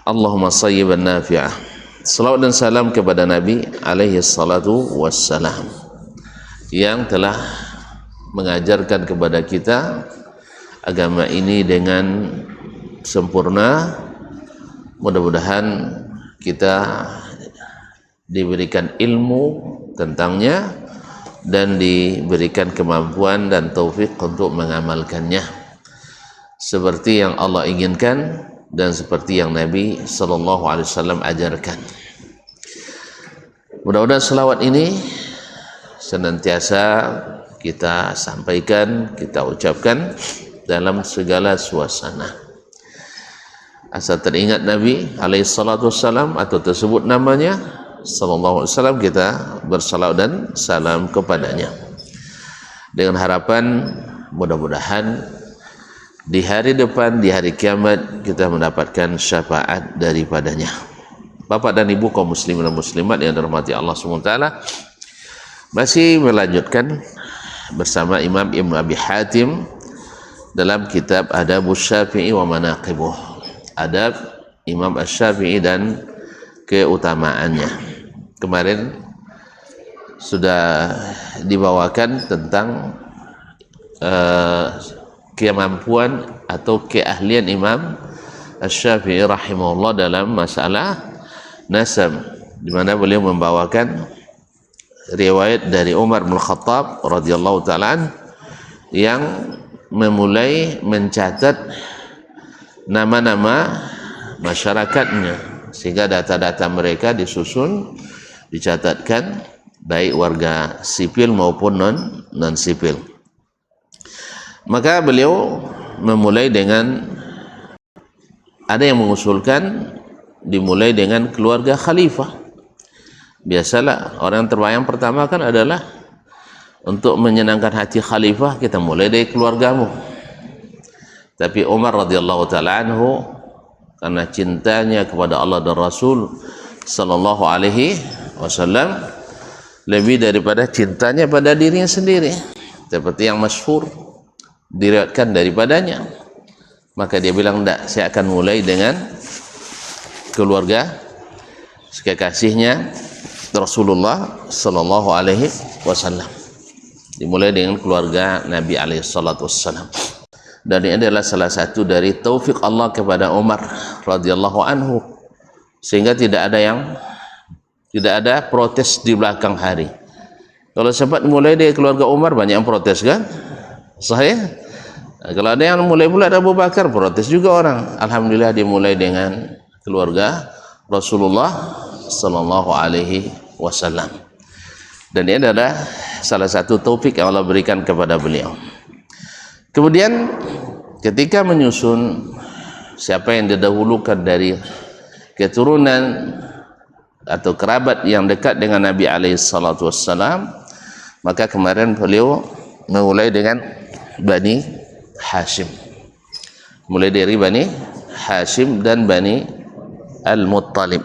Allahumma sayyiban nafi'ah. Salawat dan salam kepada Nabi alaihi salatu wassalam yang telah mengajarkan kepada kita agama ini dengan sempurna. Mudah-mudahan kita diberikan ilmu tentangnya dan diberikan kemampuan dan taufik untuk mengamalkannya seperti yang Allah inginkan dan seperti yang Nabi sallallahu alaihi wasallam ajarkan. Mudah-mudahan selawat ini senantiasa kita sampaikan, kita ucapkan dalam segala suasana. Asal teringat Nabi alaihi salatu wassalam atau tersebut namanya sallallahu alaihi wasallam, kita bersalawat dan salam kepadanya dengan harapan mudah-mudahan di hari depan, di hari kiamat, kita mendapatkan syafaat daripadanya. Bapak dan Ibu kaum muslimin dan muslimat yang dirahmati Allah SWT, masih melanjutkan bersama Imam Ibn Abi Hatim dalam kitab Adabus Syafi'i wa Manaqibuh, adab Imam Asy-Syafi'i dan keutamaannya. Kemarin sudah dibawakan tentang kemampuan atau keahlian Imam Asy-Syafi'i rahimahullah dalam masalah nasab, di mana beliau membawakan riwayat dari Umar bin Khattab radhiyallahu ta'ala yang memulai mencatat nama-nama masyarakatnya, sehingga data-data mereka disusun, dicatatkan, baik warga sipil maupun non sipil. Maka beliau memulai dengan, ada yang mengusulkan dimulai dengan keluarga khalifah. Biasalah orang terbayang pertama kan adalah untuk menyenangkan hati khalifah, kita mulai dari keluargamu. Tapi Umar radhiyallahu ta'ala anhu, karena cintanya kepada Allah dan Rasul sallallahu alaihi wasallam lebih daripada cintanya pada dirinya sendiri, seperti yang masyhur diriwayatkan daripadanya, maka dia bilang, tidak, saya akan mulai dengan keluarga kekasihnya Rasulullah sallallahu alaihi wasallam. Dimulai dengan keluarga Nabi alaihi salatu wassalam. Dan ini adalah salah satu dari taufik Allah kepada Umar radhiyallahu anhu, sehingga tidak ada protes di belakang hari. Kalau sempat mulai dari keluarga Umar, banyak yang protes kan? Sahih. Kalau ada yang mulai pula Abu Bakar, protes juga orang. Alhamdulillah dimulai dengan keluarga Rasulullah sallallahu alaihi wasallam. Dan ini adalah salah satu taufik yang Allah berikan kepada beliau. Kemudian ketika menyusun siapa yang didahulukan dari keturunan atau kerabat yang dekat dengan Nabi alaihi salatu wassalam, maka kemarin beliau memulai dengan Bani Hashim, mulai dari Bani Hashim dan Bani Al-Muttalib.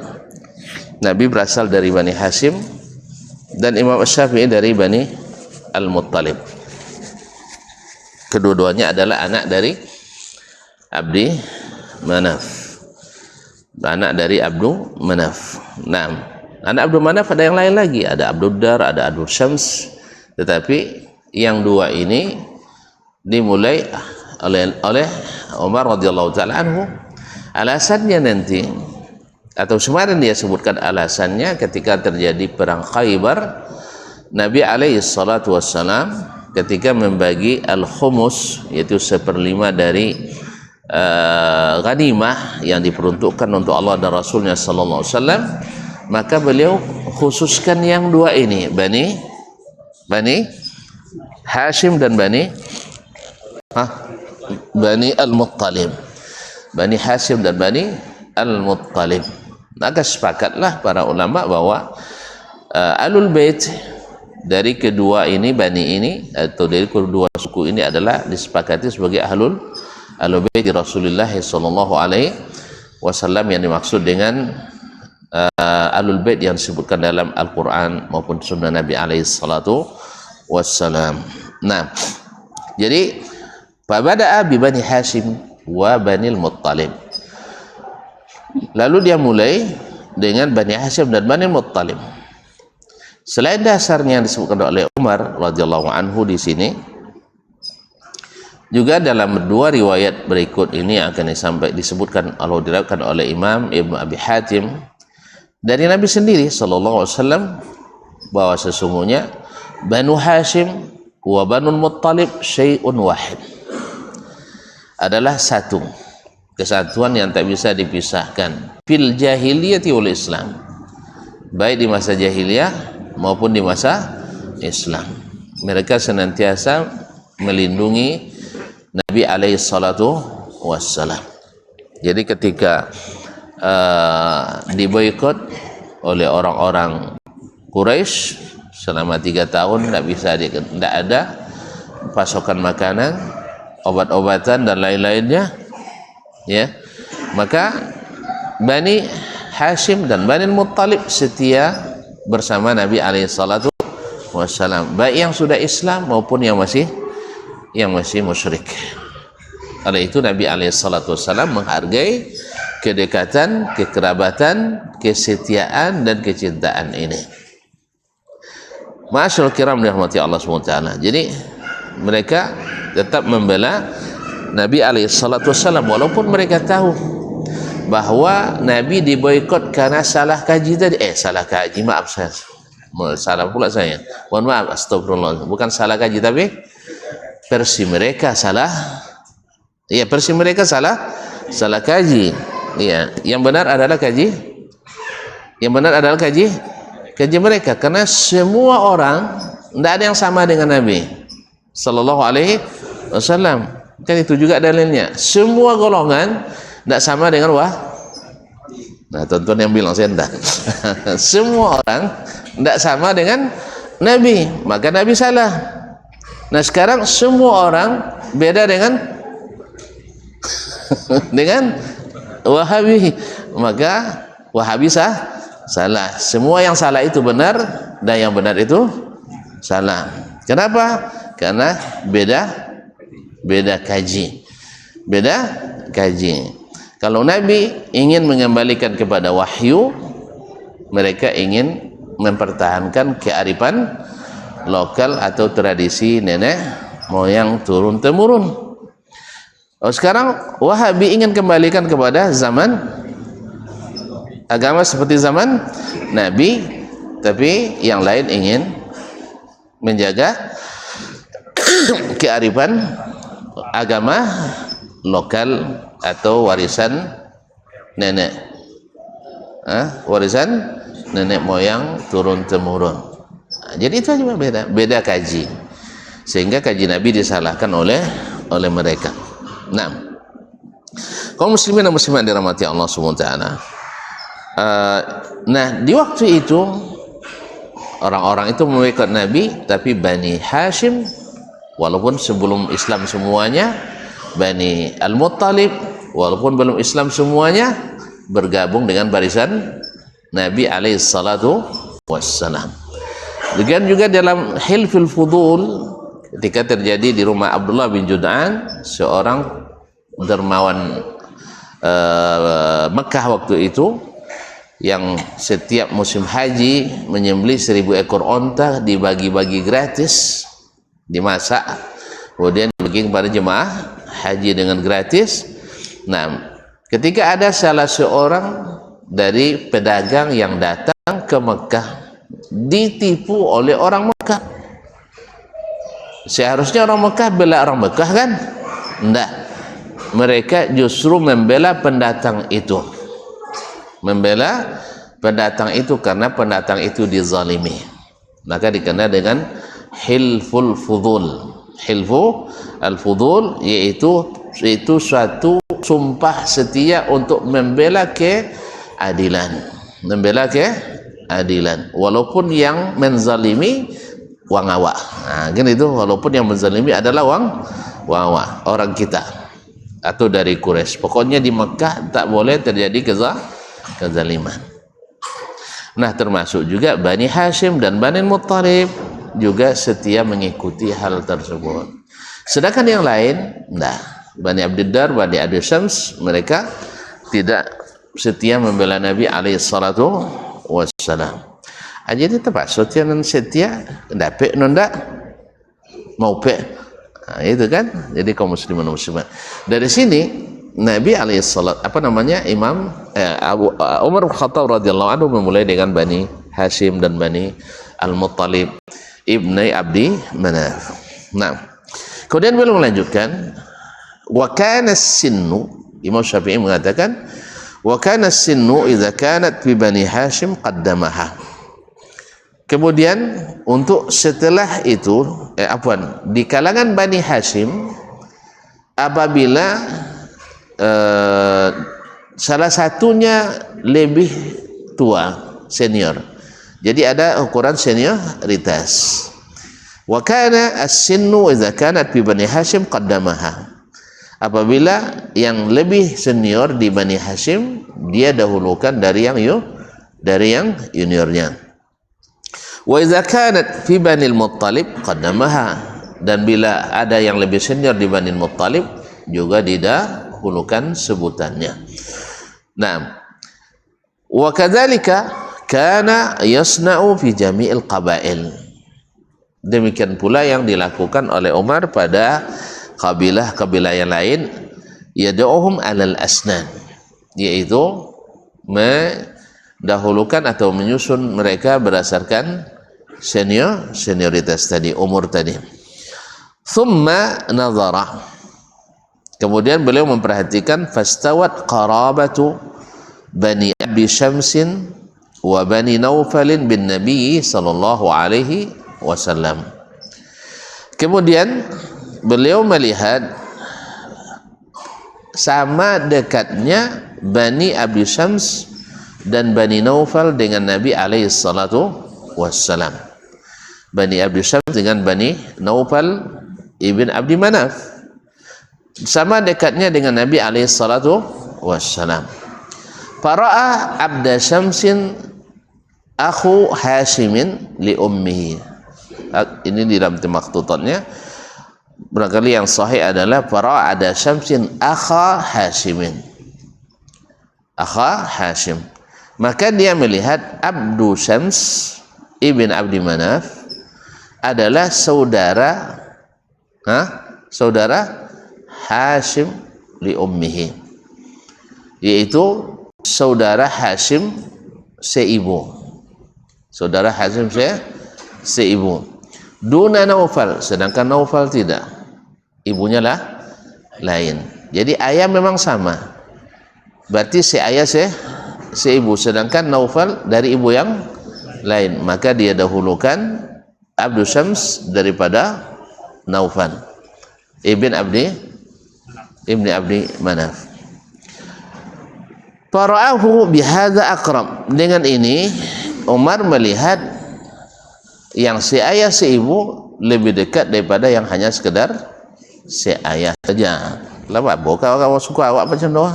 Nabi berasal dari Bani Hashim dan Imam Asy-Syafi'i dari Bani Al-Muttalib. Kedua-duanya adalah anak dari Abdi Manaf, anak dari Abdul Manaf. Nah, anak Abdul Manaf ada yang lain lagi, ada Abdul Dar, ada Abdul Syams, tetapi yang dua ini dimulai oleh Umar radhiyallahu ta'ala anhu. Alasannya nanti, atau kemarin dia sebutkan alasannya ketika terjadi perang Khaybar, Nabi alaihi salatu wassalam ketika membagi al-khumus, yaitu 1/5 dari ghanimah yang diperuntukkan untuk Allah dan Rasulnya sallallahu alaihi wasallam, maka beliau khususkan yang dua ini, Bani Hashim dan Bani Al-Muttalib. Bani Hashim dan Bani Al-Muttalib. Maka sepakatlah para ulama bahwa Ahlul Bait dari kedua ini, Bani ini, atau dari kedua suku ini adalah disepakati sebagai Ahlul Bait Rasulullah sallallahu alaihi wasallam, yang dimaksud dengan Ahlul Bait yang disebutkan dalam Al-Quran maupun Sunnah Nabi alaihi salatu wassalam. Nah, jadi Fabada'a bi Bani Hashim wa Bani Al-Muttalib. Lalu dia mulai dengan Bani Hashim dan Bani Muttalib. Selain dasarnya yang disebutkan oleh Umar radhiyallahu anhu di sini, juga dalam dua riwayat berikut ini akan disebutkan atau diriwayatkan oleh Imam Ibnu Abi Hatim dari Nabi sendiri sallallahu alaihi wasallam bahwa sesungguhnya Banu Hashim wa Banu Muttalib syai'un wahid, adalah satu kesatuan yang tak bisa dipisahkan fil jahiliyati wal Islam, baik di masa jahiliyah maupun di masa Islam. Mereka senantiasa melindungi Nabi alaihi salatu wassalam. Jadi ketika diboikot oleh orang-orang Quraisy selama 3 tahun, tidak ada pasokan makanan, obat-obatan dan lain-lainnya, ya, maka Bani Hashim dan Bani Muttalib setia bersama Nabi alaihi salatu wassalam, baik yang sudah Islam maupun yang masih musyrik. Oleh itu Nabi alaihi salatu wassalam menghargai kedekatan, kekerabatan, kesetiaan dan kecintaan ini. Ma'asyiral kiram dirahmati Allah SWT. Jadi mereka tetap membela Nabi alaihi salatu wassalam walaupun mereka tahu bahwa Nabi diboikot karena salah kaji tadi. Salah kaji, maaf saya salah pula saya. Mohon maaf, astagfirullah. Bukan salah kaji tapi versi mereka salah. Iya, versi mereka salah kaji. Iya, yang benar adalah kaji. Yang benar adalah kaji mereka, karena semua orang tidak ada yang sama dengan Nabi sallallahu alaihi wasallam. Kan itu juga dalilnya. Semua golongan tidak sama dengan Nah, tonton yang bilang saya enggak. Semua orang tidak sama dengan Nabi, maka Nabi salah. Nah, sekarang semua orang beda dengan Wahabi, maka Wahabi salah. Semua yang salah itu benar dan yang benar itu salah. Kenapa? Karena beda kaji. Kalau Nabi ingin mengembalikan kepada wahyu, mereka ingin mempertahankan kearifan lokal atau tradisi nenek moyang turun temurun. Sekarang Wahabi ingin kembalikan kepada zaman agama seperti zaman Nabi, tapi yang lain ingin menjaga kearifan agama lokal atau warisan nenek moyang turun temurun. Jadi itu aja beda kaji, sehingga kaji Nabi disalahkan oleh mereka. Kaum muslimin dan muslimat dirahmati Allah SWT. Nah, di waktu itu orang-orang itu mengikut Nabi, tapi Bani Hashim walaupun sebelum Islam semuanya, Bani Al-Muttalib walaupun belum Islam semuanya, bergabung dengan barisan Nabi alaihi salatu wassalam. Demikian juga dalam Hilful Fudul, ketika terjadi di rumah Abdullah bin Jud'an, seorang dermawan Mekah waktu itu, yang setiap musim haji menyembelih 1000 ekor onta, dibagi-bagi gratis, dimasak, kemudian dibagi kepada jemaah haji dengan gratis. Nah, ketika ada salah seorang dari pedagang yang datang ke Mekah, ditipu oleh orang Mekah. Seharusnya orang Mekah bela orang Mekah, kan? Enggak. Mereka justru membela pendatang itu. Membela pendatang itu karena pendatang itu dizalimi. Maka dikenal dengan Hilful Fudul. Hilfu al-Fudul yaitu suatu sumpah setia untuk membela keadilan. Membela keadilan walaupun yang menzalimi wang awak. Nah, kan itu, walaupun yang menzalimi adalah wang awak, orang kita atau dari Quraisy. Pokoknya di Mekah tak boleh terjadi kezaliman. Nah, termasuk juga Bani Hashim dan Bani Muttalib juga setia mengikuti hal tersebut. Sedangkan yang lain, Bani Abdiddar, Bani Abdi Syams, mereka tidak setia membela Nabi alaihi salatu wassalam. Jadi terpaksa setia dapat nondak mau pe. Itu kan. Jadi kaum muslimin muslimat. Dari sini Nabi alaihi salat Imam Umar bin Khattab radhiyallahu anhu memulai dengan Bani Hashim dan Bani Al-Muttalib ibni Abdi Manaf. Nah, kemudian beliau melanjutkan wa kana as-sinnu, Imam Syafi'i mengatakan wa kana as-sinnu idza kanat fi Bani Hashim qaddamaha. Kemudian untuk setelah itu di kalangan Bani Hashim apabila salah satunya lebih tua, senior, jadi ada ukuran senioritas. Wa kana as-sinnu idza kanat fi Bani Hashim qaddamaha. Apabila yang lebih senior di Bani Hashim dia dahulukan dari yang juniornya. Wa idza kanat fi Bani Al-Muttalib qaddamaha, dan bila ada yang lebih senior di Bani Al-Muttalib juga didahulukan sebutannya. Nah, wa kadzalika kana yasna'u fi jami'il qabail. Demikian pula yang dilakukan oleh Umar pada kabilah-kabilah yang lain, yad'uhum 'alal asnan, yaitu mendahulukan atau menyusun mereka berdasarkan senioritas tadi, umur tadi. Thumma nadhara, kemudian beliau memperhatikan fastawat qarabatu Bani Abi Syamsin wa Bani Naufalin bin Nabi sallallahu alaihi wasallam. Kemudian beliau melihat sama dekatnya Bani Abi Syams dan Bani Naufal dengan Nabi alaihi salatu wassalam. Bani Abi Syams dengan Bani Naufal ibn Abdi Manaf sama dekatnya dengan Nabi alaihi salatu wassalam. Fara'a Abda Syamsin akhu Hashimin li ummihi. Ini di dalam maktutatnya barangkali yang sahih adalah fara'a Abda Syamsin akha Hashimin, akha Hashim. Maka dia melihat Abdu Syams ibn Abdi Manaf adalah saudara Hashim li ummihi, yaitu saudara Hashim seibu, saudara Hashim seibu. Duna Naufal, sedangkan Naufal tidak, ibunya lah lain. Jadi ayah memang sama, berarti ayah seibu, sedangkan Naufal dari ibu yang lain, maka dia dahulukan Abdu Syams daripada Naufal ibn Abdi Manaf. Fara'ahu bihadza aqrab. Dengan ini Umar melihat yang ayah seibu lebih dekat daripada yang hanya sekedar ayah saja. Lama kau suka awak macam tu.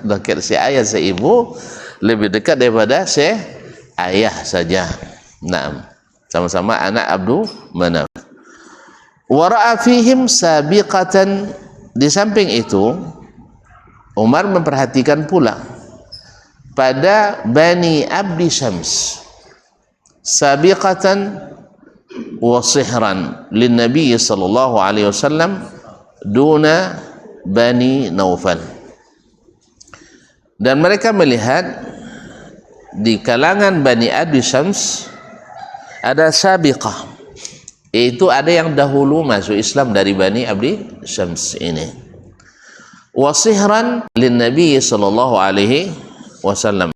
Dekat ayah seibu lebih dekat daripada ayah saja. Naam, sama-sama anak Abdu Manaf. Wa ra'a fihim sabiqatan. Di samping itu Umar memperhatikan pula pada Bani Abdi Syams sabiqatan wa sihran lin Nabi sallallahu alaihi wasallam duna Bani Naufal. Dan mereka melihat di kalangan Bani Abdi Syams ada sabiqah, yaitu ada yang dahulu masuk Islam dari Bani Abdi Syams ini. Wasihran lin Nabi sallallahu alaihi wasallam,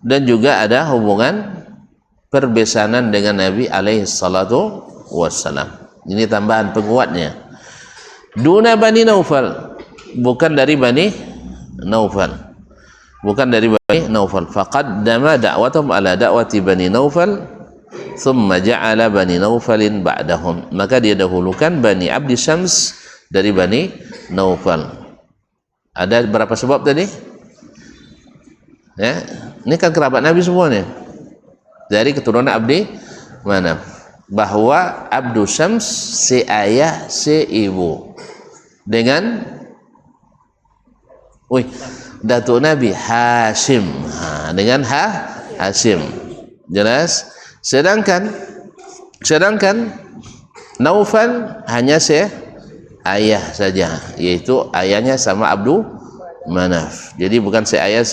dan juga ada hubungan perbesanan dengan Nabi alaihi salatu wassalam. Ini tambahan penguatnya. Duna Bani Naufal, bukan dari Bani Naufal, bukan dari Bani Naufal. Faqaddama da'watahum ala da'wati Bani Naufal thumma ja'ala Bani Naufalin ba'dahum. Maka dia dahulukan Bani Abdi Syams dari Bani Naufal. Ada berapa sebab tadi? Ya, ini kan kerabat Nabi semuanya, dari keturunan Abdi Manaf. Bahwa Abdu Syams seibu dengan datuk Nabi Hashim, dengan Hashim, jelas. Sedangkan Naufal hanya ayah saja, yaitu ayahnya sama Abdul Manaf. Jadi bukan ayah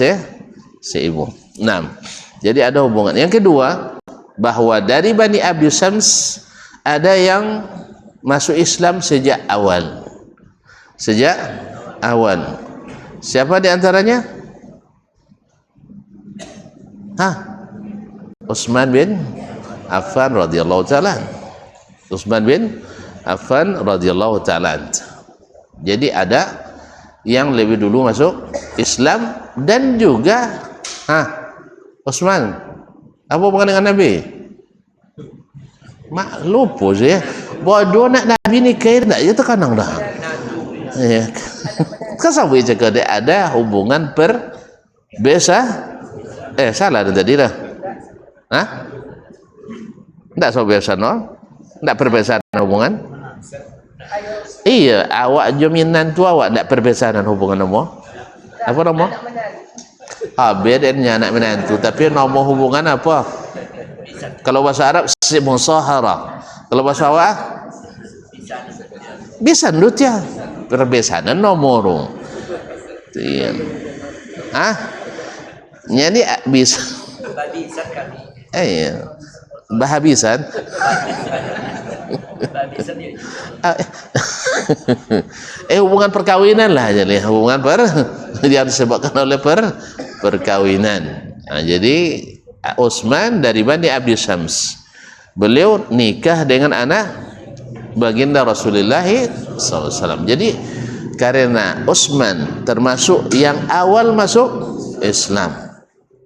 ibu. Nah, jadi ada hubungan. Yang kedua, bahwa dari Bani Abdi Syams ada yang masuk Islam sejak awal. Siapa di antaranya? Utsman bin Affan radhiyallahu taala. Utsman bin Affan radhiyallahu taala. Jadi ada yang lebih dulu masuk Islam, dan juga Utsman apa hubungan dengan Nabi? Lupa saya. Bodoh nak Nabi ni khair tak? Ya terkanang dah. Ya. Kan sampai cakap dia ada hubungan salah dah tadi dah. Tak biasa no? Tak perbezaan hubungan? Iya, awak jaminan tu awak tak perbezaan hubungan nama? Apa nama? Bedanya anak menantu, tapi nama hubungan apa? Kalau bahasa Arab musahara. Kalau bahasa awak bisa ndut ya. Perbezaan nomor. Iya. Jadi bisa. Iya. Bahabisan. Hubungan perkawinan lah, jadi hubungan yang disebabkan oleh perkawinan. Jadi Utsman dari Bani Abdi Syams, beliau nikah dengan anak baginda Rasulullah SAW. Jadi karena Utsman termasuk yang awal masuk Islam,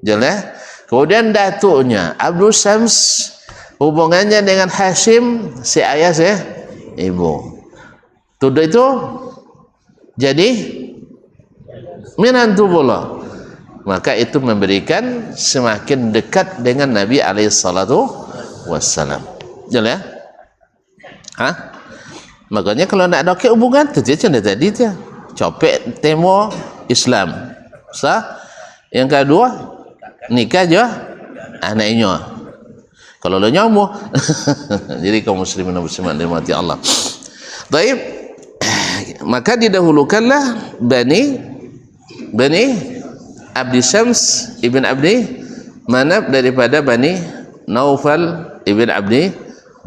jelas. Kemudian datuknya Abdul Syams, hubungannya dengan Hashim ayah ibu. Tuduh itu jadi menantu pula. Maka itu memberikan semakin dekat dengan Nabi SAW. Jelas? Makanya kalau nak ada hubungan tu dia macam tadi tu. Copet temo Islam. Yang kedua nikah je anaknya. Kalau lo nyamu. Jadi kaum muslimin dan muslimat dirahmati Allah. Baik. Maka didahulukanlah Bani Abdi Syams ibn Abdi Manaf daripada Bani Naufal ibn Abdi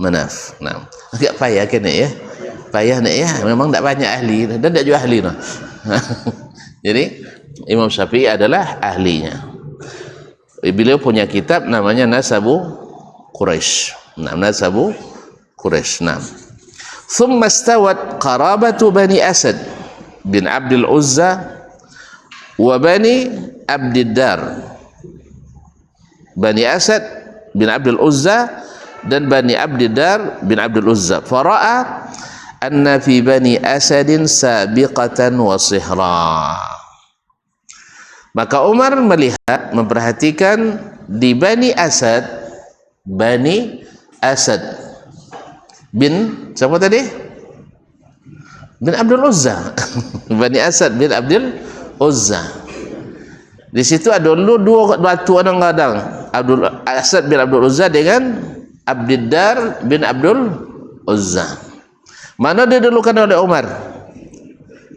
Manaf. Nah, agak payah kan ya? Payah nak ya? Memang tak banyak ahli dan tak juga ahli. Jadi Imam Syafi'i adalah ahlinya. Beliau punya kitab namanya Nasabu Quraisy. Nasabu Quraisy. Thumma stawat qarabatu Bani Asad bin Abdul Uzza wa Bani Abdiddar. Bani Asad bin Abdul Uzza dan Bani Abdiddar bin Abdul Uzza. Fara'a anna fi Bani Asadin sabiqatan wa sihra. Maka Umar melihat, memperhatikan di Bani Asad bin siapa tadi? Bin Abdul Uzza. Bani Asad bin Abdul Uzza. Di situ ada dulu dua batu kadang-kadang. Abdul Asad bin Abdul Uzza dengan Abdiddar bin Abdul Uzza. Mana didahulukan oleh Umar?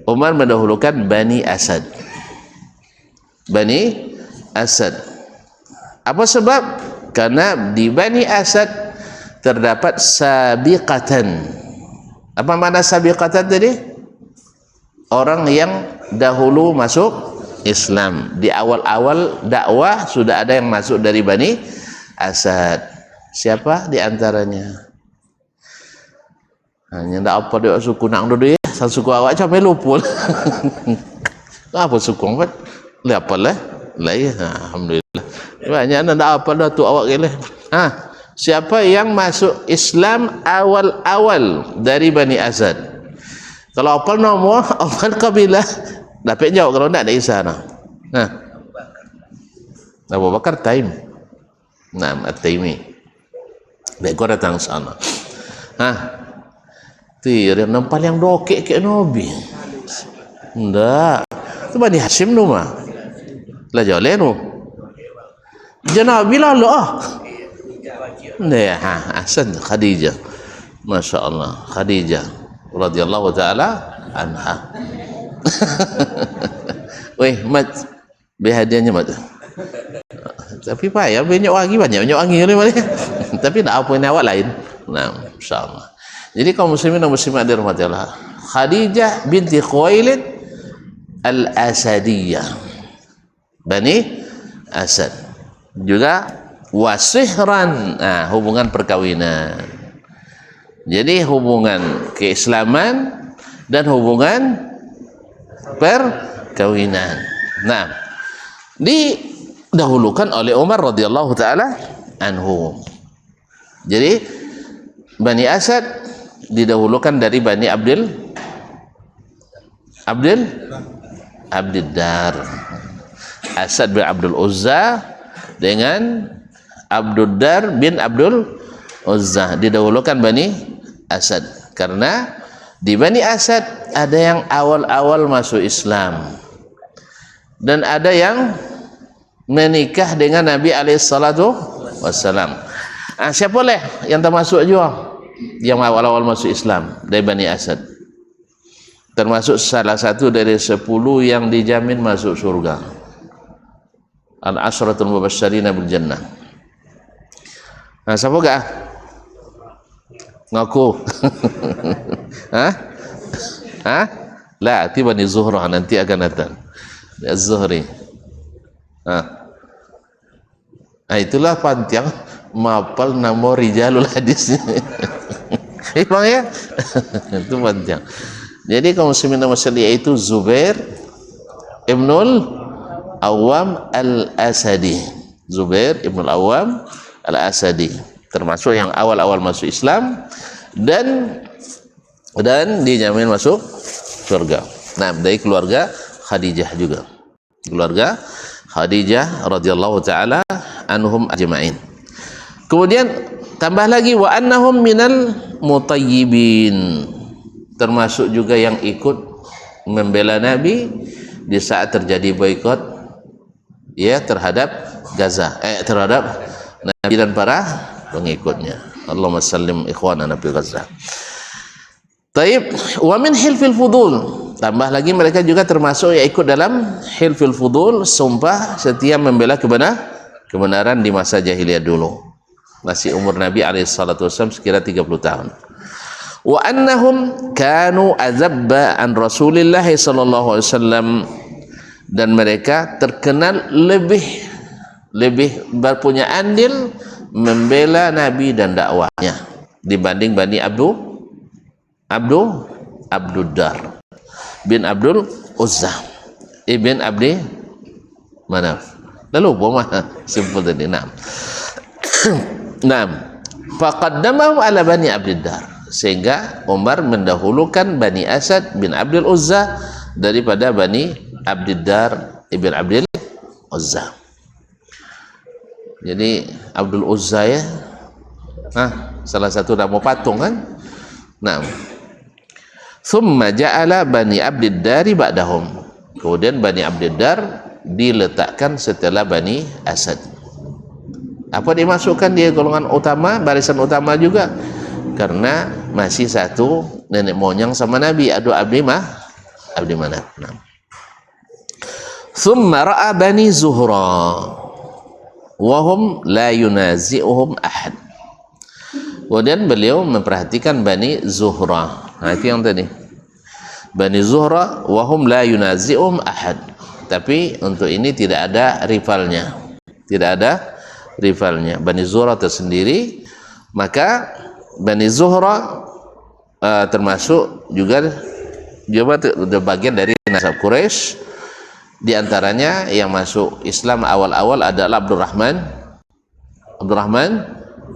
Umar mendahulukan Bani Asad. Bani Asad. Apa sebab? Karena di Bani Asad terdapat sabiqatan. Apa makna sabiqatan tadi? Orang yang dahulu masuk Islam. Di awal-awal dakwah sudah ada yang masuk dari Bani Asad. Siapa di antaranya? Hanya tak apa dia suku nak dulu ya. Sang suku awak macam melupul. Apa suku apa? Apa lah? Lah ya, alhamdulillah. Banyak nak apa dah tu awak kele. Siapa yang masuk Islam awal-awal dari Bani Asad? Kalau apa nama, apa kabilah? Dapat jawab kalau tak ada isana. Abu Bakar Taim. At-Taimi. Baik kau datang sana. Yang nampak yang dokek ke Nabi. Enggak. Itu Bani Hashim tu mah. La jalenu. Janabilah lah. Ya, ahsan Khadijah. Masya Allah, Khadijah radhiyallahu taala anha. Weh, mat, hadiahnya mat. Tapi payah banyak wangi ni mana. Tapi tak apa ni awak lain. Nah, insyaallah. Jadi kaum muslimin dan muslimat dirahmati Allah. Khadijah binti Khuwailid Al-Asadiyah. Bani Asad. Juga wasihran, hubungan perkawinan. Jadi hubungan keislaman dan hubungan perkawinan. Nah, didahulukan oleh Umar radhiyallahu taala anhu. Jadi Bani Asad didahulukan dari Bani Abdiddar. Asad bin Abdul Uzza dengan Abduddar bin Abdul Uzza didahulukan Bani Asad karena di Bani Asad ada yang awal-awal masuk Islam dan ada yang menikah dengan Nabi alaihissalatu wassalam. Siapa boleh yang termasuk juga yang awal-awal masuk Islam dari Bani Asad, termasuk salah satu dari 10 yang dijamin masuk surga, al-ashratul mubasysyirina bil jannah. Siapa gak? Ngaku. La, tiba Bani Zuhrah nanti akan datang. Az-Zuhri. Itulah pantiang mapal nama rijalul hadis. Bang ya? Itu pantiang. Jadi kaum muslimin dan muslimat itu Zubair Ibnul Awwam Al-Asadi. Zubair Ibnul Awwam Al-Asadi termasuk yang awal-awal masuk Islam dan dijamin masuk surga. Nah, dari keluarga Khadijah juga. Keluarga Khadijah radhiyallahu taala anhum ajma'in. Kemudian tambah lagi wa annahum minal mutayyibin, termasuk juga yang ikut membela Nabi di saat terjadi boikot ya terhadap Gaza, terhadap Nabi dan para pengikutnya. Allahumma sallim ikhwanana fi Gaza. Taib, wa min hilfil fudul, tambah lagi mereka juga termasuk yang ikut dalam hilfil fudul, sumpah setia membela kebenaran di masa jahiliyah dulu. Masih umur Nabi alaihissalatu wassalam sekira 30 tahun. Wa annahum kanu azabba an Rasulillah sallallahu alaihi wasallam, dan mereka terkenal lebih berpunya andil membela Nabi dan dakwahnya dibanding Bani Abduddar bin Abdul Uzza ibn Abdi Manaf. Lalu mah simpel tadi. Faqaddamahu ala Bani Abdiddar, sehingga Umar mendahulukan Bani Asad bin Abdul Uzza daripada Bani Abdiddar ibn Abdul Uzza. Jadi Abdul Uzza ya, salah satu nama patung kan. Thumma ja'ala Bani Abdiddari ba'dahum, kemudian Bani Abdiddar diletakkan setelah Bani Asad. Apa dimasukkan dia golongan utama, barisan utama juga, karena masih satu nenek moyang sama Nabi, Abdi Manaf. Thumma ra'a Bani Zuhra wa hum la yunazi'uhum ahad. Kemudian beliau memperhatikan Bani Zuhra. Itu yang tadi. Bani Zuhra wa hum la yunazi'uhum ahad. Tapi untuk ini tidak ada rivalnya. Tidak ada rivalnya. Bani Zuhra tersendiri. Maka Bani Zuhra termasuk juga bagian dari nasab Quraisy. Di antaranya yang masuk Islam awal-awal adalah Abdurrahman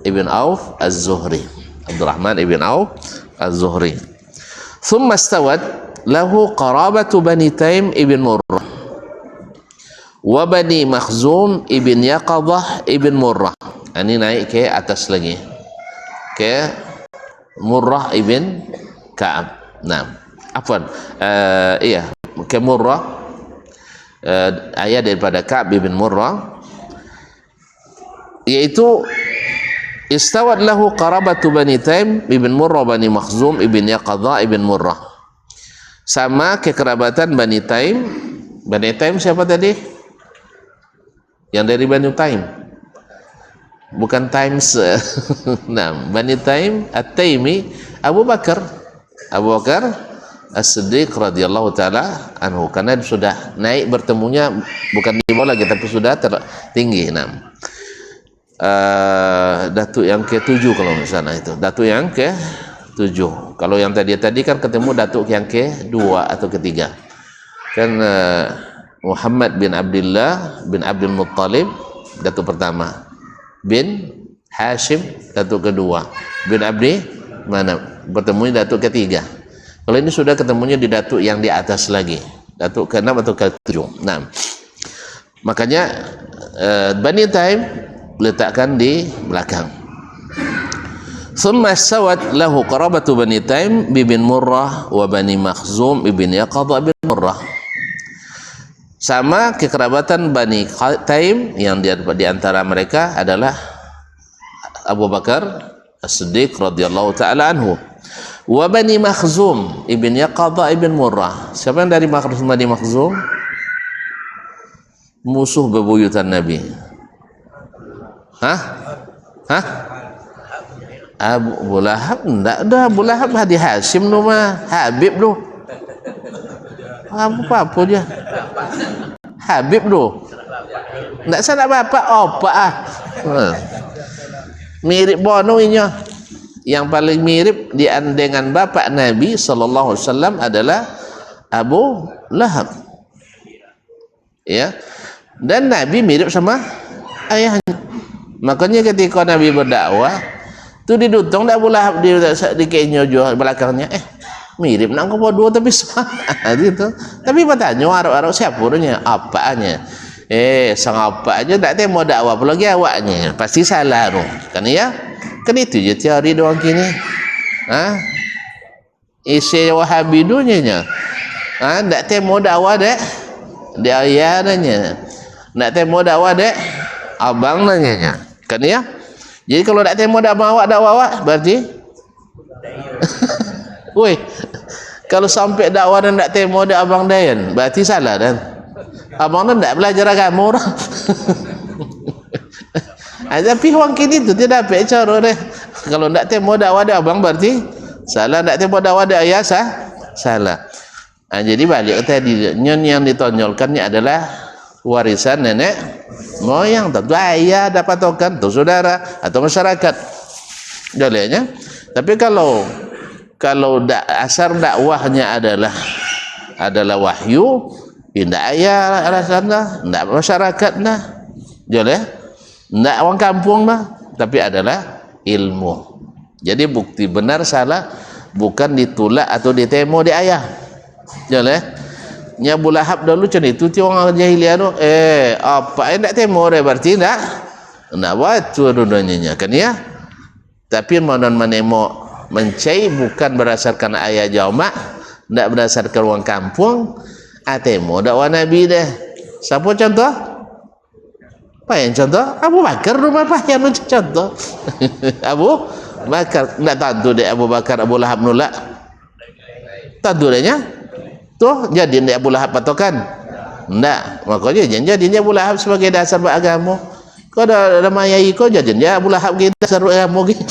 ibn Auf Az-Zuhri. Abdurrahman ibn Auf Az-Zuhri. Thumma stawat lahu qarabatu Bani Taim ibn Murrah wa Bani Makhzum ibn Yaqadah ibn Murrah. Ini naik ke atas lagi, ke Murrah ibn Ka'ab. Ke Murrah ayat daripada Ka'b bin Murrah, yaitu istawat lahu qarabatu Bani Taim ibn Murrah Bani Makhzum ibn Yaqadha ibn Murrah. Sama kekerabatan Bani Taim. Bani Taim siapa tadi? Yang dari Bani Taim, bukan Times. Nah, Bani Taim At-Taimi Abu Bakar As-Siddiq radhiyallahu taala anhu, karena sudah naik bertemunya bukan di bawah lagi tapi sudah tinggi. Nah, datuk yang ke-7 kalau misalnya itu, datuk yang ke-7. Kalau yang tadi kan ketemu datuk yang ke-2 atau ke-3 kan. Muhammad bin Abdullah bin Abdul Muttalib datuk pertama, bin Hashim datuk kedua, bin Abdi mana bertemunya datuk ketiga. Kalau ini sudah ketemunya di datuk yang di atas lagi, datuk ke-6 atau ke-7. Nah, makanya Bani Taim letakkan di belakang. Thumma sawat lahu qarabatu Bani Taim bin Murrah wa Bani Makhzum ibn Yaqadha bin Murrah. Sama kekerabatan Bani Taim yang di antara mereka adalah Abu Bakar As-Siddiq radhiyallahu taala anhu. Wa Bani Makhzum ibn Yaqadha ibn Murrah. Siapa yang dari Bani Makhzum? Musuh bebuyutan Nabi. Hah? Abu Lahab? Enggak, dah Abu Lahab Hadi Hashim tu mah, Habib tu. Apa dia? Habib tu. Enggak salah bapak, opa ah. Mirip bono inya. Yang paling mirip dengan bapak Nabi sallallahu alaihi wasallam adalah Abu Lahab. Ya. Dan Nabi mirip sama ayahnya. Makanya ketika Nabi berdakwah, tu didutong Abu Lahab di kenyo jual belakangnya. Mirip nak kau dua tapi sama gitu. Tapi bertanya arok-arok siapa orangnya? Apanya? Sang apa aja tak temu dakwah apalagi awaknya. Pasti salah tu. Kan ya? Kan itu je teori doang kini. Isi Wahabi dunia. Tak temu dakwah dek. Dia ayah nanya. Tak temu dakwah dek. Abang nanya. Kan ya? Jadi kalau tak temu dakwah awak berarti woi, kalau sampai dakwah dan tak temu ada abang Dayan, berarti salah dan abang dan tak belajar agama orang. Tapi orang kini tu tidak dapat cara deh. Kalau tak temu dakwah ada abang berarti salah, tak temu dakwah ada ayah salah. Jadi balik tadi, yang ditonjolkan adalah warisan nenek moyang, tentu ayah dapat tokan, atau saudara atau masyarakat. Jadinya, tapi kalau asar dakwahnya adalah wahyu, tidak ayah rasanya, tidak masyarakat nah, jole, tidak orang kampung nah, tapi adalah ilmu. Jadi bukti benar salah bukan ditolak atau ditemo di ayah, jole. Nya Abu Lahab dulu macam itu ti orang jahiliah tu. Apa nak temo dia berarti nak batu dudanya kan ya. Tapi manon menemo mencai bukan berdasarkan ayat jaumak, tidak berdasarkan orang kampung. Temo dakwah Nabi deh. Siapa contoh? Apa yang contoh? Abu Bakar rumah apa yang contoh? Abu Bakar tidak tentu deh Abu Bakar Abu Lahab nolak. Tentu dehnya. Tuh jadi dia Abu Lahab patokan. Enggak, makanya jadi dia Abu Lahab sebagai dasar beragama. Kau ada mayai kau jadi dia Abu Lahab kita dasar agama gitu.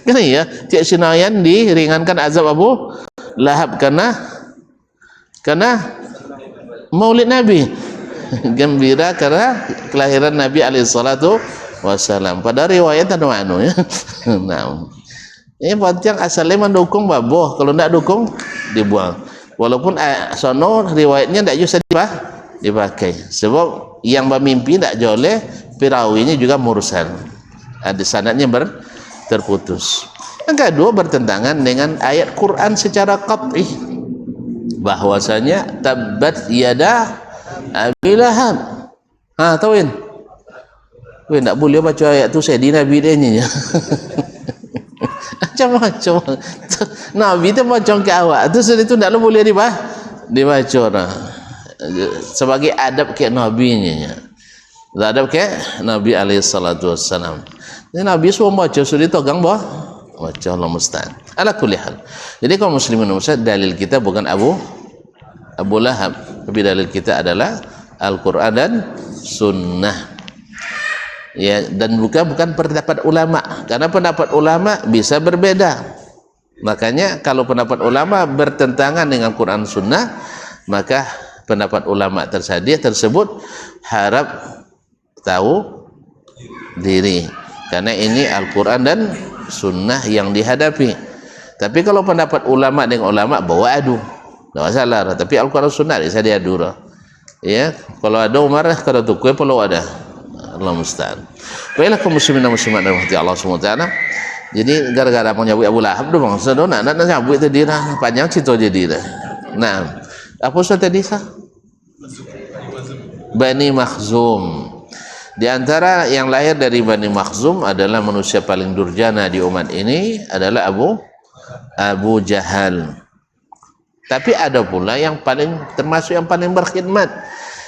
Kan ya, tiap sinayan diringankan azab Abu Lahab karena Maulid Nabi. Gembira karena kelahiran Nabi alaihi salatu wasallam. Pada riwayat ada anu ya. Nah, ini penting asalnya mendukung baboh, kalau tidak dukung dibuang. Walaupun sono riwayatnya tidak bisa dipakai. Sebab yang bermimpi tidak joleh, pirawinya juga mursal. Ada sanadnya terputus. Yang kedua bertentangan dengan ayat Quran secara qat'i. Bahwasanya tabbat yada Abi Lahab. Tauin. Weh tak boleh baca ayat tu saya di Nabi dia ni. Macam-macam Nabi tu macam ke awak tu, sedih tu tak boleh dibaca nah. sebagai adab ke nabinya. Adab ke Nabi alaihi salatu wassalam. Ini Nabi semua baca sudah togang bah. Baca Allah musta'an. Ala kulli hal. Jadi kaum muslimin muslim, dalil kita bukan Abu Lahab, tapi dalil kita adalah Al-Qur'an dan sunnah. Ya, dan bukan pendapat ulama, karena pendapat ulama bisa berbeda. Makanya kalau pendapat ulama bertentangan dengan Quran Sunnah, maka pendapat ulama tersebut harap tahu diri, karena ini Al-Quran dan Sunnah yang dihadapi. Tapi kalau pendapat ulama dengan ulama bawa adu, tidak masalah. Tapi Al-Quran Sunnah bisa diadu. Ya, kalau ada Umar kalau tu kue perlu ada. Allah musta'an. Baiklah kaum muslimin dan muslimat dan rahmati Allah Subhanahu wa taala. Jadi gara-gara mau nyabut Abu Lahab tu bang, sedona nak nyabut tadi dah panjang cerita jadi dah. Nah, apa sudah tadi sah? Bani Makhzum. Di antara yang lahir dari Bani Makhzum adalah manusia paling durjana di umat ini adalah Abu Jahal. Tapi ada pula yang termasuk yang paling berkhidmat,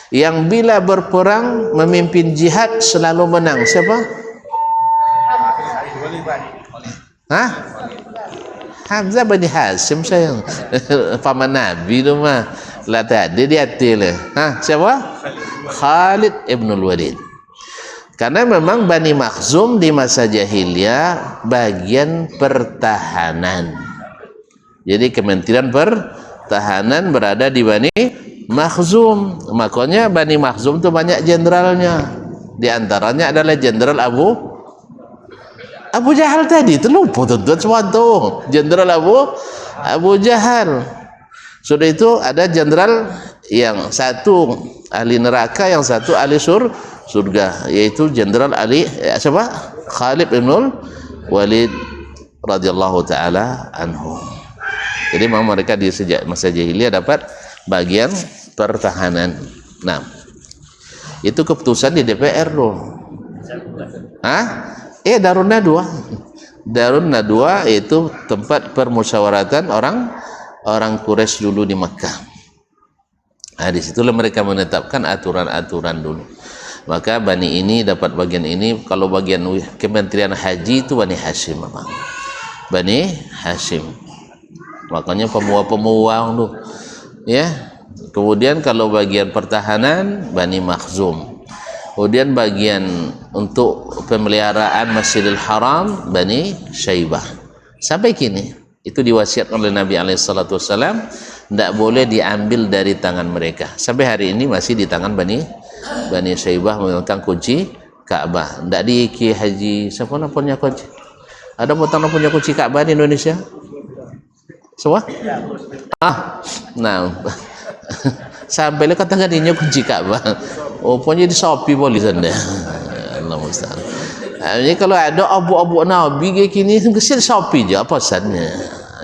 yang bila berperang memimpin jihad selalu menang. Siapa? Hah? Hamzah bin Hasim sayang. Paman Nabi tu mah. Lah tadi dia lah. Hah, siapa? Khalid ibn Walid. Karena memang Bani Makhzum di masa jahiliyah bagian pertahanan. Jadi Kementerian Pertahanan berada di Bani Makhzum. Makanya Bani Makhzum itu banyak jenderalnya. Di antaranya adalah jenderal Abu Jahal tadi. Itu lupa tuan-tuan semua tuh. Jenderal Abu Jahal. Sudah itu ada jenderal yang satu ahli neraka, yang satu ahli surga, yaitu jenderal siapa? Khalid bin Walid radhiyallahu taala anhu. Jadi memang mereka di sejak masa jahiliyah dapat bagian pertahanan. Nah, itu keputusan di DPR loh. Hah? Darun Nadwa. Darun Nadwa itu tempat permusyawaratan orang Quraisy dulu di Makkah. Nah, disitulah mereka menetapkan aturan-aturan dulu. Maka Bani ini dapat bagian ini. Kalau bagian Kementerian Haji itu Bani Hashim memang. Bani Hashim. Makanya pemua tuh. Ya. Kemudian kalau bagian pertahanan Bani Makhzum. Kemudian bagian untuk pemeliharaan Masjidil Haram Bani Syaibah. Sampai kini itu diwasiatkan oleh Nabi alaihissalatu wassalam, tidak boleh diambil dari tangan mereka. Sampai hari ini masih di tangan Bani Syaibah memegang kunci Ka'bah. Tidak di Ki Haji siapa punya kunci? Ada potong punya kunci Ka'bah di Indonesia? Semua? Nah, sampai le katakan ini kunci Ka'bah. Oh, punya di Shopee boleh sana. Allah musta'an. Jadi kalau ada abu-abu Nabi kayak gini, kesini Shopee je apa sannya?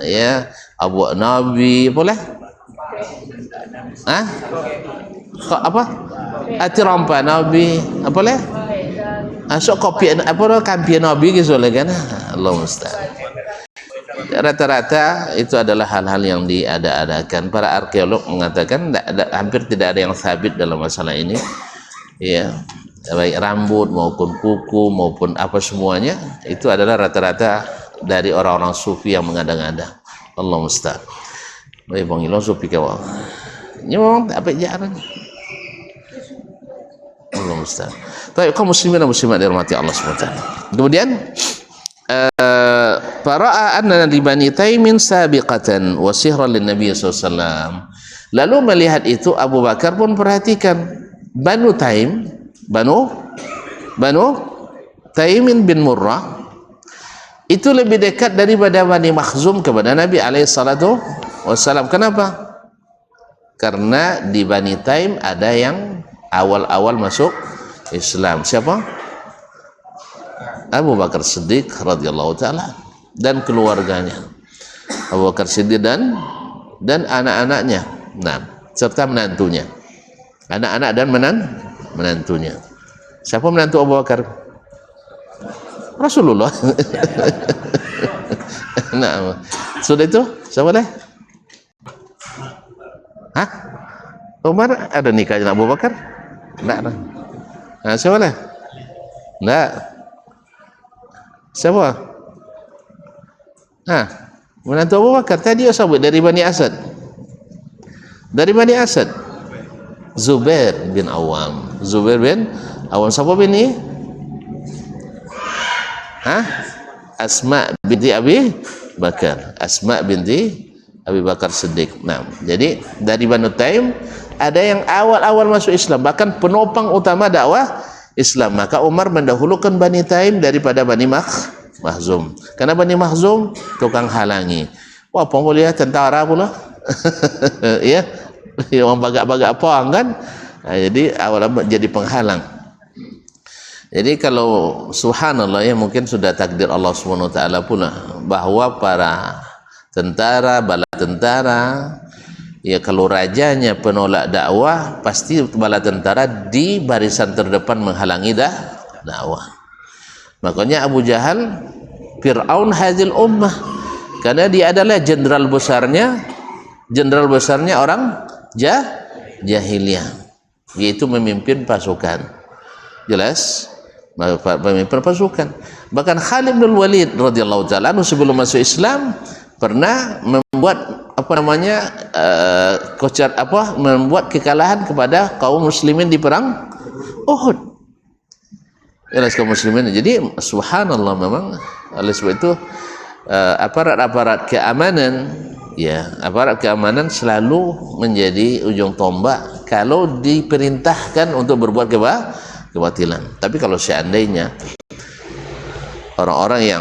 Ya, abu Nabi boleh? Apa? Atirampa Nabi apa le? Asok kopi apa kampian Nabi gitu lah kan? Allah musta'an. Rata-rata itu adalah hal-hal yang diada-adakan. Para arkeolog mengatakan hampir tidak ada yang sabit dalam masalah ini. Ya, baik rambut maupun kuku maupun apa semuanya itu adalah rata-rata dari orang-orang sufi yang mengada-ngada. Allah musta'an. Baik bang Ilon sufi kawal. Ini memang apa jarang. Allah musta'an. Baik kaum muslimin dan muslimat dirahmati Allah SWT. Kemudian fara'a anna li Bani Taimin sabiqatan wa sihran lin Nabi sallallahu alaihi wasallam. Lalu melihat itu Abu Bakar pun perhatikan Banu Taimin bin Murrah itu lebih dekat daripada Bani Makhzum kepada Nabi alaihi salatu wasallam. Kenapa? Karena di Bani Taim ada yang awal-awal masuk Islam. Siapa? Abu Bakar Siddiq radhiyallahu taala dan keluarganya. Abu Bakar Siddiq dan anak-anaknya. Nah, serta menantunya. Anak-anak dan menantunya. Siapa menantu Abu Bakar? Rasulullah. Nah, sudah itu siapa leh? Umar ada nikah dengan Abu Bakar? Enggak ada. Nah, siapa lah? Enggak. Siapa? Menantu Abu Bakar tadi sebut dari Bani Asad. Dari Bani Asad. Zubair bin Awam. Zubair bin Awam siapa bin ni? Asma binti Abi Bakar. Asma binti Abi Bakar Siddiq. Nah, jadi dari Banu Taim ada yang awal-awal masuk Islam, bahkan penopang utama dakwah Islam. Maka Umar mendahulukan Bani Taim daripada Bani Makhzum. Karena Bani Makhzum tukang halangi. Wah, pemulia tentara pula. Ya, orang bagak-bagak perang kan. Nah, jadi awal-awal jadi penghalang. Jadi kalau subhanallah ya, mungkin sudah takdir Allah Subhanahu wa taala pula bahwa para tentara, bala tentara, ya kalau rajanya penolak dakwah, pasti bala tentara di barisan terdepan menghalangi dakwah. Makanya Abu Jahal Fir'aun hazil ummah, karena dia adalah jenderal besarnya orang jahiliyah, yaitu memimpin pasukan. Jelas? Pemimpin pasukan. Bahkan Khalid bin Walid radhiyallahu taala sebelum masuk Islam pernah membuat membuat kekalahan kepada kaum muslimin di perang Uhud. Jelas kaum muslimin. Jadi subhanallah, memang oleh sebab itu aparat keamanan selalu menjadi ujung tombak kalau diperintahkan untuk berbuat kebatilan. Tapi kalau seandainya orang-orang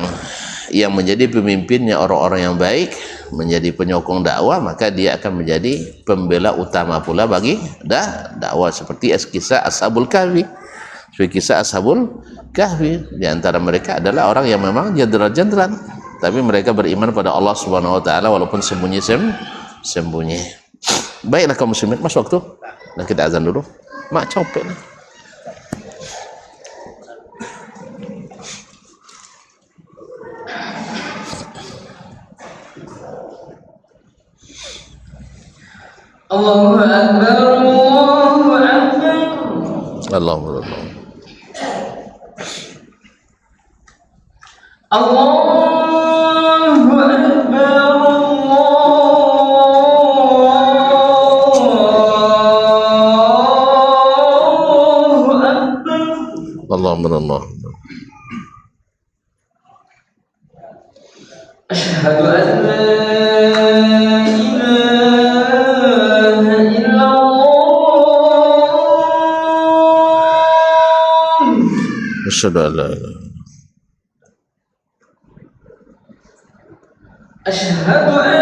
yang menjadi pemimpinnya orang-orang yang baik, menjadi penyokong dakwah, maka dia akan menjadi pembela utama pula bagi dakwah. Seperti kisah Ashabul Kahfi. Kisah Ashabul Kahfi, di antara mereka adalah orang yang memang jenderal-jenderal, tapi mereka beriman pada Allah Subhanahu wa taala walaupun sembunyi. Baiklah kaum muslimin, masuk waktu. Nah, kita azan dulu. Mak capek nih. Allahu Akbar, Allahu Akbar. Allahu Akbar. Allahu Akbar, Allahu Akbar. Allah. Asyhadu an la ilaha illallah. Asyhadu an la ilaha. Asyhadu an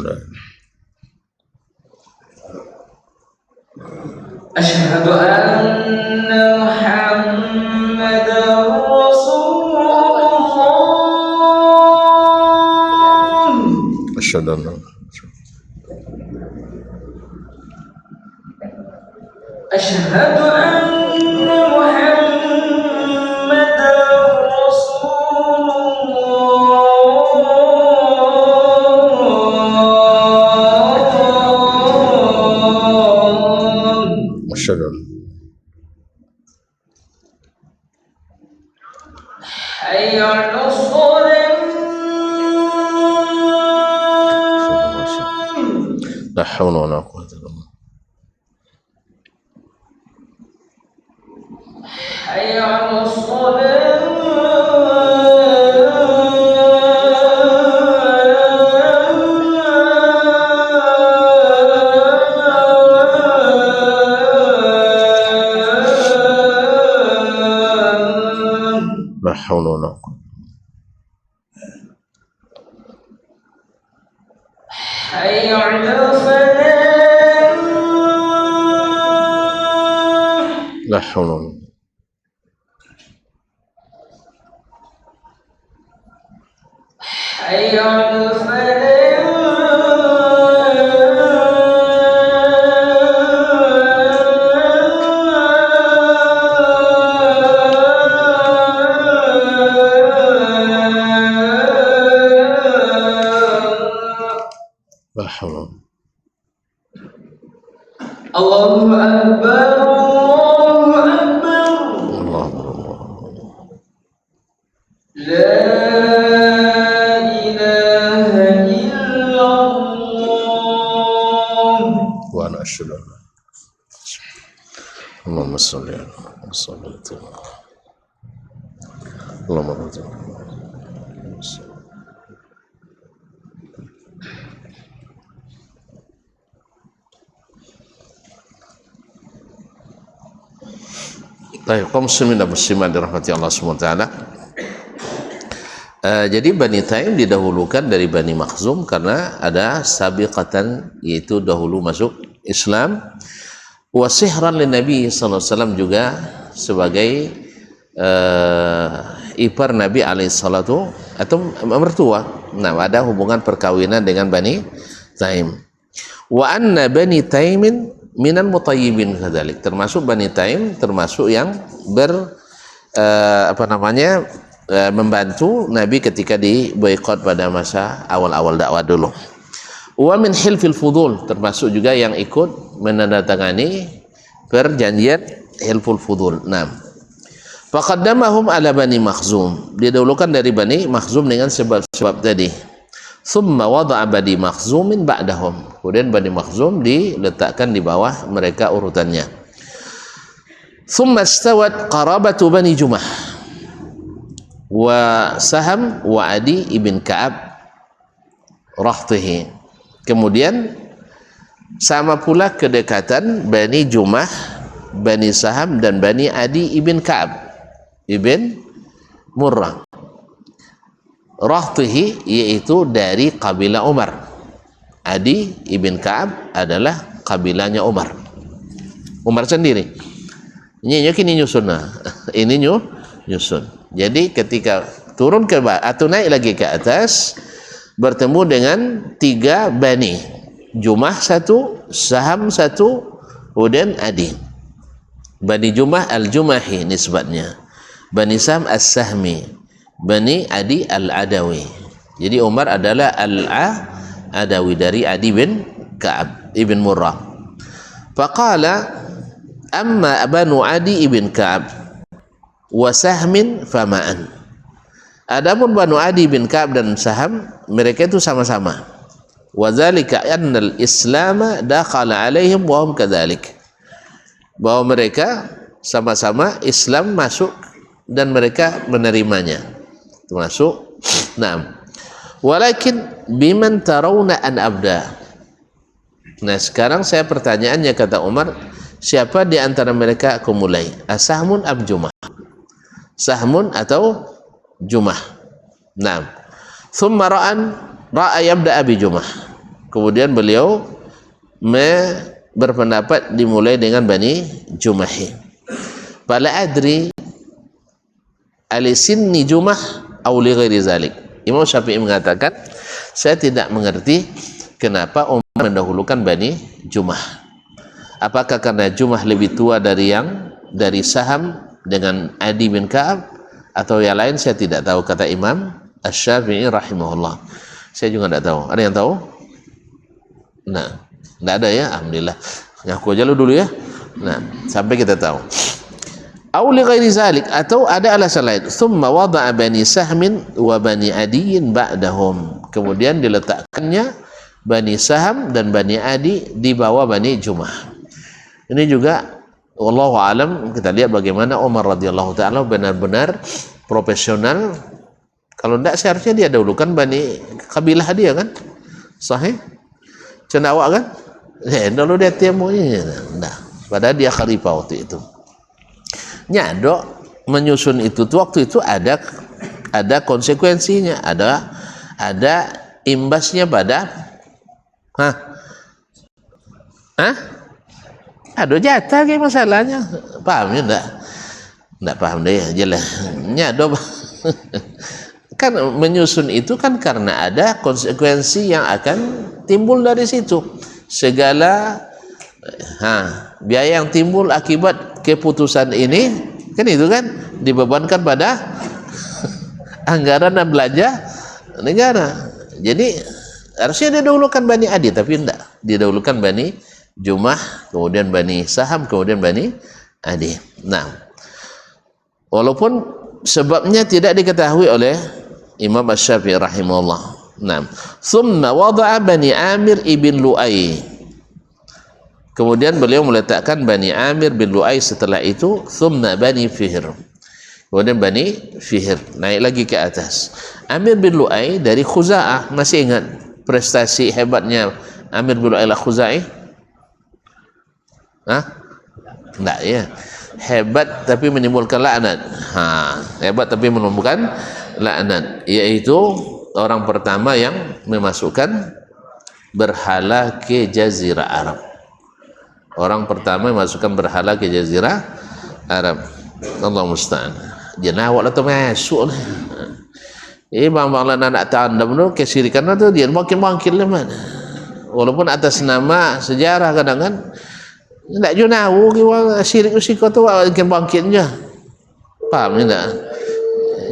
la Asyhadu anna Muhammadar Rasulullah. Asyhadu anna Asyhadu anna Muhammadar Rasulullah. Asyhadu. Hayya 'alas shalah. La haula wala quwwata illa billah. Hayya 'alas shalah. La haula wala quwwata. Hayya 'alal falah. La haula wala. Hayya 'alal falah. La ilaha illallah wa ana asyhadu Allahumma shalli ala Muhammad Allahumma barik. Baik, kaum muslimin dan muslimat dirahmati Allah SWT. Jadi Bani Taim didahulukan dari Bani Makhzum karena ada sabiqatan, yaitu dahulu masuk Islam. Wa sihran lin Nabi sallallahu alaihi wasallam, juga sebagai ipar Nabi alaihi salatu atau mertua. Nah, ada hubungan perkawinan dengan Bani Taim. Wa anna Bani Taimin minal mutayyibin kadzalik, termasuk Bani Taim termasuk yang membantu Nabi ketika di boikot pada masa awal-awal dakwah dulu. Wa min hilfil fudul, termasuk juga yang ikut menandatangani perjanjian hilful fudul. Nah, faqaddamahum ala Bani Makhzum, didahulukan dari Bani Makhzum dengan sebab-sebab tadi. Thumma wada'a Bani Makhzumin ba'dahum, kemudian Bani Makhzum diletakkan di bawah mereka urutannya. Thumma istawat qarabatu Bani Jumah wa Saham wa Adi ibn Ka'ab rahtihi, kemudian sama pula kedekatan Bani Jumah, Bani Saham dan Bani Adi ibn Ka'ab ibn Murrah rahtihi, yaitu dari kabilah Umar. Adi ibn Ka'ab adalah kabilahnya Umar sendiri. Ini nyusun, ini nyusun. Jadi ketika turun ke bawah atau naik lagi ke atas, bertemu dengan 3 Bani, Jumah 1, Saham 1, kemudian Adi. Bani Jumah al-Jumahi nisbatnya, Bani Saham as-Sahmi, Bani Adi al-Adawi. Jadi Umar adalah al-Adawi dari Adi bin Ka'ab ibn Murrah. Faqala amma Banu Adi ibn Ka'ab wa Sahmin fama'an. Adapun Banu Adi bin Ka'ab dan Saham, mereka itu sama-sama. Wa dzalika annal Islam dakhala alaihim wa hum kadzalik, bahwa mereka sama-sama Islam masuk dan mereka menerimanya, termasuk. Naam. Walakin biman tarawna an abda. Nah, sekarang saya pertanyaannya, kata Umar, siapa di antara mereka aku mulai? Asahmun ab Jumah? Sahmun atau Jumah? Naam. Thumma ra'a yabda abi Jumah. Kemudian beliau berpendapat dimulai dengan Bani Jumahi. Fala adri alisinni Jumah aw li ghairi zalik. Imam Syafi'i mengatakan, saya tidak mengerti kenapa Umar mendahulukan Bani Jumah. Apakah karena Jumah lebih tua dari Saham dengan Adi bin Ka'ab, atau yang lain saya tidak tahu, kata Imam Asy-Syafi'i rahimahullah. Saya juga tidak tahu. Ada yang tahu? Nah, tidak ada ya, alhamdulillah. Ngaku aja dulu ya. Nah, sampai kita tahu. Aw li ghairi zalik, atau ada alasan lain. Tsumma wada'a Bani Sahmin wa Bani Adiyin ba'dahum, kemudian diletakkannya Bani Saham dan Bani Adi di bawah Bani Jumah. Ini juga wallahu alam, kita lihat bagaimana Umar radhiyallahu taala benar-benar profesional. Kalau tidak, seharusnya dia dahulukan Bani kabilah dia kan, sahih cendawa kan, dulu dia temunya. Nah, padahal dia khalifah waktu itu. Nyadok menyusun itu tuh, waktu itu ada konsekuensinya, ada imbasnya pada ada jatah kayak masalahnya, pahamnya enggak paham deh ya, jelas nyadok. Kan menyusun itu kan karena ada konsekuensi yang akan timbul dari situ. Segala biaya yang timbul akibat keputusan ini, kan itu kan dibebankan pada anggaran dan belanja negara. Jadi harusnya didahulukan Bani Adi, tapi enggak, didahulukan Bani Jumah kemudian Bani Saham, kemudian Bani Adi. Nah, walaupun sebabnya tidak diketahui oleh Imam Asy-Syafi'i rahimahullah. Nah, thumma wada'a Bani Amir ibn Lu'ay. Kemudian beliau meletakkan Bani Amir bin Lu'ay, setelah itu thumma Bani Fihr. Kemudian Bani Fihr, naik lagi ke atas. Amir bin Lu'ay dari Khuza'ah, masih ingat prestasi hebatnya Amir bin Lu'ay al-Khuzai? Enggak ya. Hebat tapi menimbulkan laknat. Hebat tapi menimbulkan laknat, yaitu orang pertama yang memasukkan berhala ke Jazirah Arab. Orang pertama yang memasukkan berhala ke Jazirah Arab. Allah musta'an. Jenawak lah tu masuk lah. Bang-bang lah nak tandam tu kesirikan tu dia makin-makin lah man. Walaupun atas nama sejarah kadang-kadang tak junawu kiwa syirik usiko tu makin-makin je. Faham tak?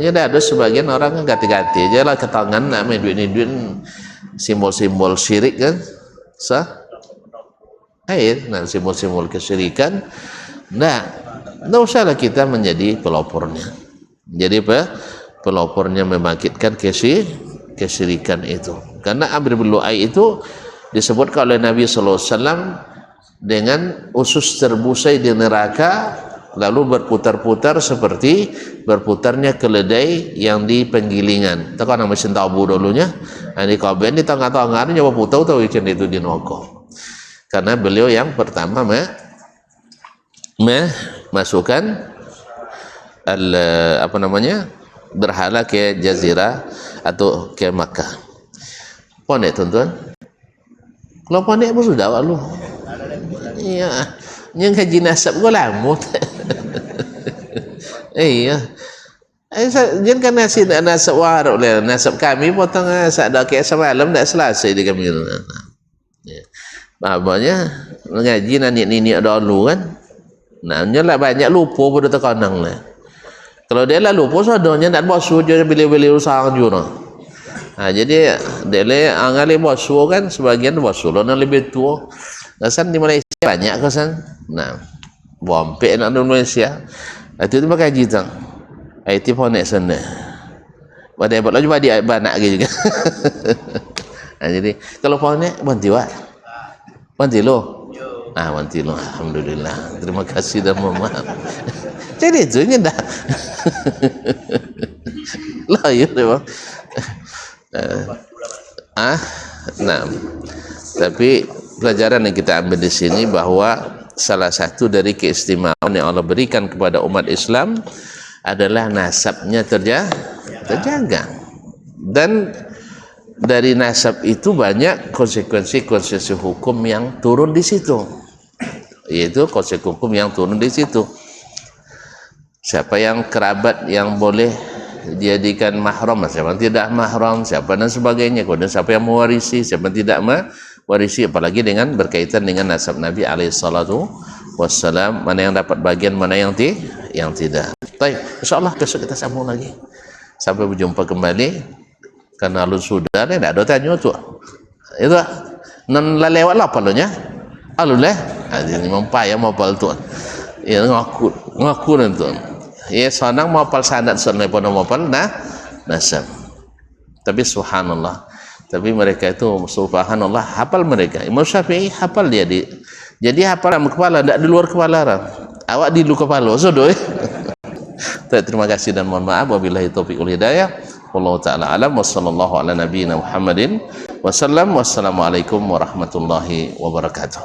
Ya dah ada sebagian orang kan ganti-ganti je lah ke tangan nak main duit simbol-simbol syirik kan. Nah simbol-simbol kesyirikan. Nah, tak usahlah kita menjadi pelopornya. Jadi pelopornya membangkitkan kesyirikan itu. Karena Amr bin Lu'ay itu disebutkan oleh Nabi sallallahu alaihi wasallam dengan usus terbusai di neraka, lalu berputar-putar seperti berputarnya keledai yang di penggilingan. Itu kan mesin tabu dulunya. Ini kaben di tengah-tengah ini nyoba putar tahu ikan itu di neraka. Karena beliau yang pertama masukkan berhala ke Jazirah atau ke Makkah. Ponek tuan-tuan. Kalau ponek pun sudah walu. Iya. Yang haji nasab gua lama. Iya. Jangan kan nasab warok lah. Nasab kami potong ada kayak semalam tak selesai di kami. Babanya ngaji nenek-nenek dulu kan. Nah, lah banyak lupa pada tekanang lah. Kalau dia lah lupa sadonya nak bosu je bila-bila usaha juga. Jadi dia le angali bosu kan sebagian bosu lo yang lebih tua. Kesan di Malaysia banyak kesan. Nah, bompek nak Indonesia. Itu pakai jitang. IT ponek sana. Pada hebat lagi dia banak juga. Jadi kalau ponek bantu wak. Bantu lo. Bantu lo. Alhamdulillah. Terima kasih dan mohon maaf. Jadi itu nya dah. Lah ya memang. Nah, tapi pelajaran yang kita ambil di sini bahwa salah satu dari keistimewaan yang Allah berikan kepada umat Islam adalah nasabnya terjaga. Dan dari nasab itu banyak konsekuensi hukum yang turun di situ. Yaitu konsekuensi hukum yang turun di situ. Siapa yang kerabat yang boleh dijadikan mahram, siapa yang tidak mahram, siapa dan sebagainya. Kemudian siapa yang mewarisi, siapa yang tidak mewarisi, apalagi dengan berkaitan dengan nasab Nabi alaihissalatu wassalam, mana yang dapat bagian, mana yang tidak. Baik, insyaallah besok kita sambung lagi. Sampai berjumpa kembali. Karena lu sudah tidak ada tanya tu. Itu non la lewat lah palunya. Aluleh, ini mempayah mau pal tu. Ya ngaku nanti. Ya sanang mau pal sanad sanai pada mau pal nasab. Tapi subhanallah. Tapi mereka itu subhanallah hafal mereka. Imam Syafi'i hafal dia di. Jadi hafal dalam kepala, tidak di luar kepala. Awak di luar kepala. Sodo. Terima kasih dan mohon maaf. Wabillahi taufiq wal hidayah. Wallahu ta'ala alam wa sallallahu ala nabiyyina Muhammadin wa sallam. Wassalamualaikum warahmatullahi wabarakatuh.